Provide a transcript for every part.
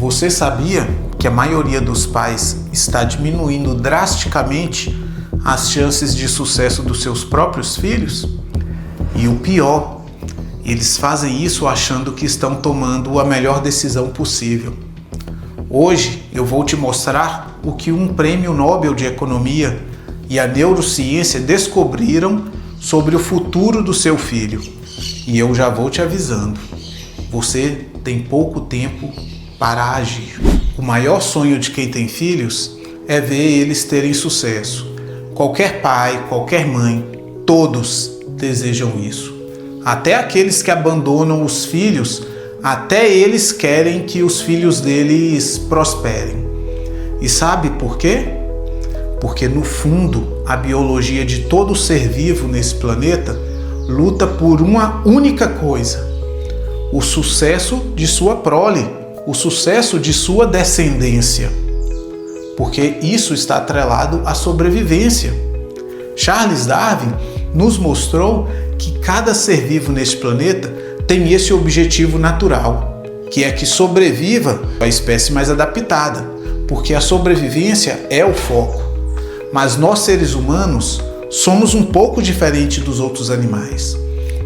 Você sabia que a maioria dos pais está diminuindo drasticamente as chances de sucesso dos seus próprios filhos? E o pior, eles fazem isso achando que estão tomando a melhor decisão possível. Hoje eu vou te mostrar o que um prêmio Nobel de Economia e a neurociência descobriram sobre o futuro do seu filho. E eu já vou te avisando, você tem pouco tempo para agir. O maior sonho de quem tem filhos é ver eles terem sucesso. Qualquer pai, qualquer mãe, todos desejam isso. Até aqueles que abandonam os filhos, até eles querem que os filhos deles prosperem. E sabe por quê? Porque no fundo, a biologia de todo ser vivo nesse planeta luta por uma única coisa: o sucesso de sua prole, o sucesso de sua descendência. Porque isso está atrelado à sobrevivência. Charles Darwin nos mostrou que cada ser vivo neste planeta tem esse objetivo natural, que é que sobreviva a espécie mais adaptada, porque a sobrevivência é o foco. Mas nós, seres humanos, somos um pouco diferente dos outros animais.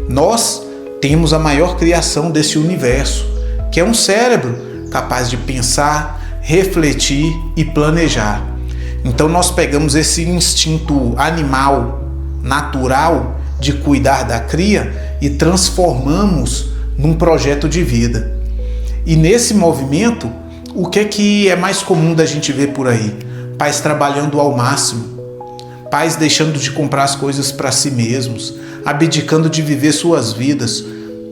Nós temos a maior criação desse universo, que é um cérebro capaz de pensar, refletir e planejar. Então nós pegamos esse instinto animal, natural, de cuidar da cria e transformamos num projeto de vida. E nesse movimento, o que é mais comum da gente ver por aí? Pais trabalhando ao máximo, pais deixando de comprar as coisas para si mesmos, abdicando de viver suas vidas,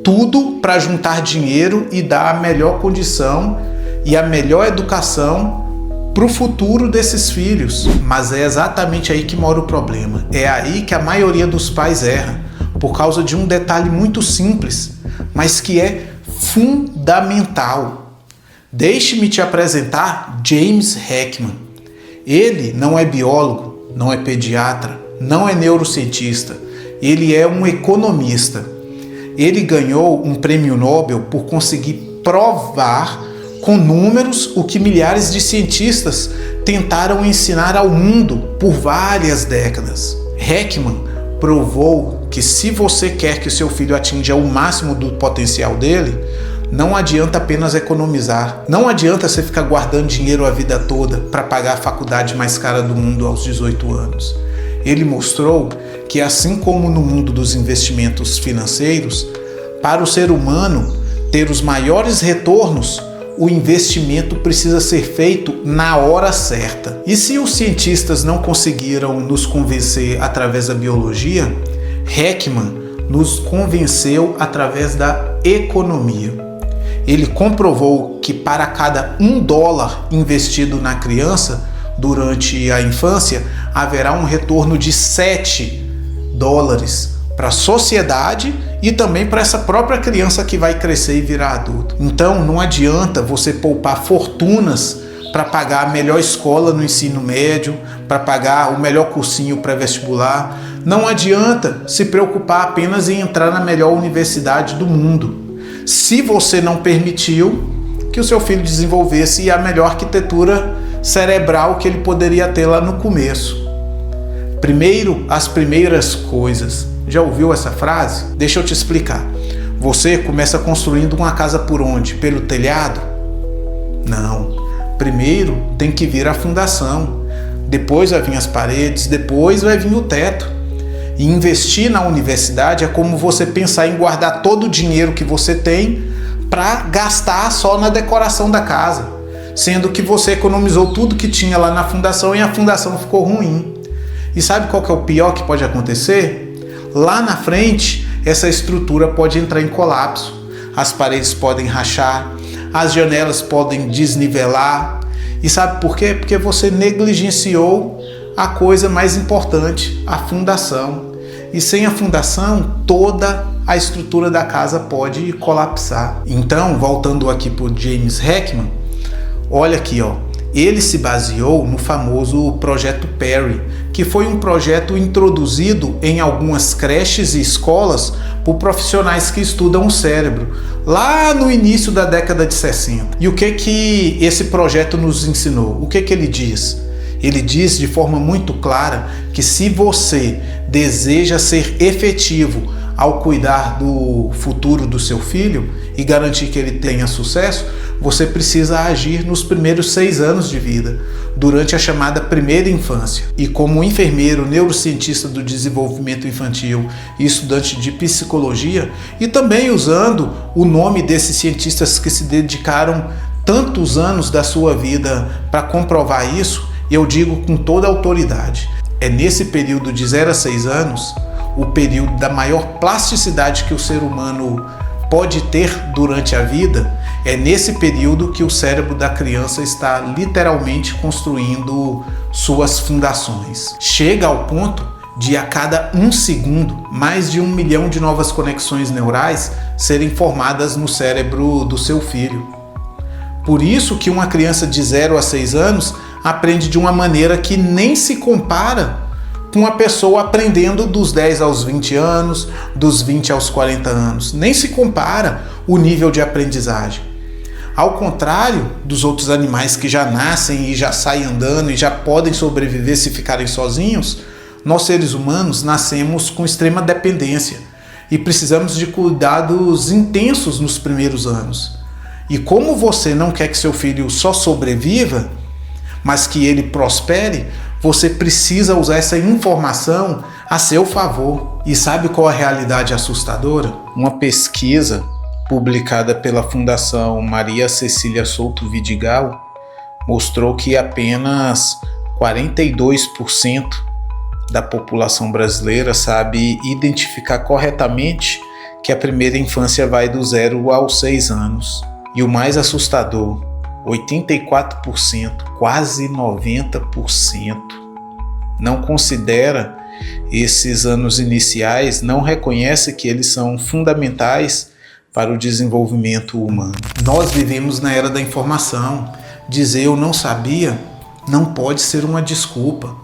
tudo para juntar dinheiro e dar a melhor condição e a melhor educação para o futuro desses filhos. Mas é exatamente aí que mora o problema. É aí que a maioria dos pais erra, por causa de um detalhe muito simples, mas que é fundamental. Deixe-me te apresentar James Heckman. Ele não é biólogo, não é pediatra, não é neurocientista. Ele é um economista. Ele ganhou um prêmio Nobel por conseguir provar com números o que milhares de cientistas tentaram ensinar ao mundo por várias décadas. Heckman provou que se você quer que o seu filho atinja o máximo do potencial dele, não adianta apenas economizar. Não adianta você ficar guardando dinheiro a vida toda para pagar a faculdade mais cara do mundo aos 18 anos. Ele mostrou que, assim como no mundo dos investimentos financeiros, para o ser humano ter os maiores retornos, o investimento precisa ser feito na hora certa. E se os cientistas não conseguiram nos convencer através da biologia, Heckman nos convenceu através da economia. Ele comprovou que para cada $1 investido na criança durante a infância, haverá um retorno de $7 para a sociedade e também para essa própria criança que vai crescer e virar adulto. Então não adianta você poupar fortunas para pagar a melhor escola no ensino médio, para pagar o melhor cursinho pré-vestibular. Não adianta se preocupar apenas em entrar na melhor universidade do mundo, se você não permitiu que o seu filho desenvolvesse a melhor arquitetura cerebral que ele poderia ter lá no começo. Primeiro, as primeiras coisas. Já ouviu essa frase? Deixa eu te explicar. Você começa construindo uma casa por onde? Pelo telhado? Não. Primeiro tem que vir a fundação. Depois vai vir as paredes, depois vai vir o teto. E investir na universidade é como você pensar em guardar todo o dinheiro que você tem para gastar só na decoração da casa, sendo que você economizou tudo que tinha lá na fundação e a fundação ficou ruim. E sabe qual que é o pior que pode acontecer? Lá na frente, essa estrutura pode entrar em colapso. As paredes podem rachar, as janelas podem desnivelar. E sabe por quê? Porque você negligenciou a coisa mais importante, a fundação. E sem a fundação, toda a estrutura da casa pode colapsar. Então, voltando aqui para o James Heckman, olha aqui, ó. Ele se baseou no famoso Projeto Perry, que foi um projeto introduzido em algumas creches e escolas por profissionais que estudam o cérebro, lá no início da década de 60. E o que esse projeto nos ensinou? O que ele diz? Ele diz de forma muito clara que se você deseja ser efetivo ao cuidar do futuro do seu filho e garantir que ele tenha sucesso, você precisa agir nos primeiros 6 anos de vida, durante a chamada primeira infância. E como enfermeiro, neurocientista do desenvolvimento infantil e estudante de psicologia, e também usando o nome desses cientistas que se dedicaram tantos anos da sua vida para comprovar isso, eu digo com toda a autoridade, é nesse período de 0 a 6 anos, o período da maior plasticidade que o ser humano pode ter durante a vida, é nesse período que o cérebro da criança está literalmente construindo suas fundações. Chega ao ponto de a cada 1 segundo, mais de 1 milhão de novas conexões neurais serem formadas no cérebro do seu filho. Por isso que uma criança de 0 a 6 anos aprende de uma maneira que nem se compara com uma pessoa aprendendo dos 10 aos 20 anos, dos 20 aos 40 anos. Nem se compara o nível de aprendizagem. Ao contrário dos outros animais que já nascem e já saem andando e já podem sobreviver se ficarem sozinhos, nós seres humanos nascemos com extrema dependência e precisamos de cuidados intensos nos primeiros anos. E como você não quer que seu filho só sobreviva, mas que ele prospere, você precisa usar essa informação a seu favor. E sabe qual a realidade assustadora? Uma pesquisa publicada pela Fundação Maria Cecília Souto Vidigal mostrou que apenas 42% da população brasileira sabe identificar corretamente que a primeira infância vai do 0 aos 6 anos. E o mais assustador, 84%, quase 90%, não considera esses anos iniciais, não reconhece que eles são fundamentais para o desenvolvimento humano. Nós vivemos na era da informação. Dizer eu não sabia não pode ser uma desculpa.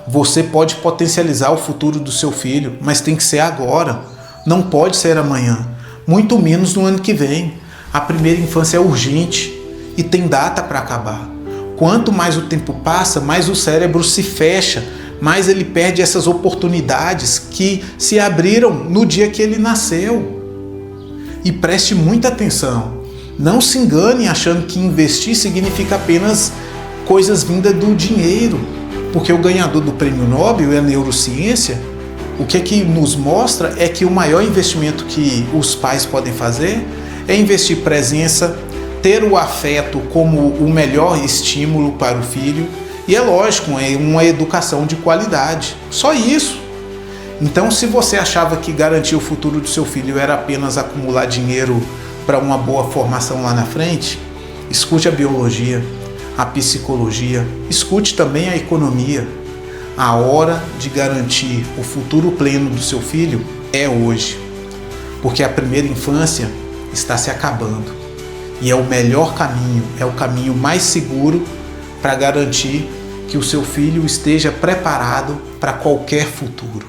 Você pode potencializar o futuro do seu filho, mas tem que ser agora. Não pode ser amanhã, muito menos no ano que vem. A primeira infância é urgente e tem data para acabar. Quanto mais o tempo passa, mais o cérebro se fecha, mais ele perde essas oportunidades que se abriram no dia que ele nasceu. E preste muita atenção, não se engane achando que investir significa apenas coisas vindas do dinheiro, porque o ganhador do prêmio Nobel é a neurociência. O que nos mostra é que o maior investimento que os pais podem fazer é investir presença, ter o afeto como o melhor estímulo para o filho, e é lógico, é uma educação de qualidade, só isso. Então, se você achava que garantir o futuro do seu filho era apenas acumular dinheiro para uma boa formação lá na frente, escute a biologia, a psicologia, escute também a economia. A hora de garantir o futuro pleno do seu filho é hoje, porque a primeira infância está se acabando e é o melhor caminho, é o caminho mais seguro para garantir que o seu filho esteja preparado para qualquer futuro.